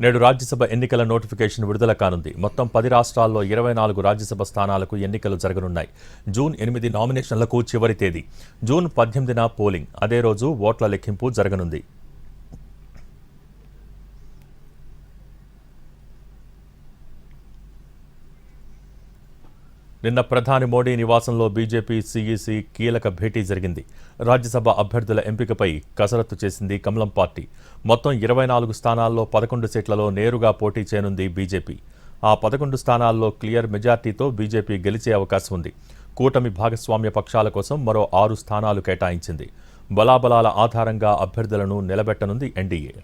నేడు రాజ్యసభ ఎన్నికల నోటిఫికేషన్ విడుదల కానుంది. మొత్తం 10 రాష్ట్రాల్లో 24 రాజ్యసభ స్థానాలకు ఎన్నికలు జరగనున్నాయి. జూన్ 8 నామినేషన్లకు చివరి తేదీ. జూన్ 18న పోలింగ్. అదే రోజు ఓట్ల లెక్కింపు జరగనుంది. నిన్న ప్రధాని మోడీ నివాసంలో బీజేపీ సీఈసీ కీలక భేటీ జరిగింది. రాజ్యసభ అభ్యర్థుల ఎంపికపై కసరత్తు చేసింది కమలం పార్టీ. మొత్తం 24 స్థానాల్లో 11 సీట్లలో నేరుగా పోటీ చేయనుంది బీజేపీ. ఆ 11 స్థానాల్లో క్లియర్ మెజార్టీతో బీజేపీ గెలిచే అవకాశం ఉంది. కూటమి భాగస్వామ్య పక్షాల కోసం మరో 6 స్థానాలు కేటాయించింది. బలాబలాల ఆధారంగా అభ్యర్థులను నిలబెట్టనుంది ఎన్డీఏ.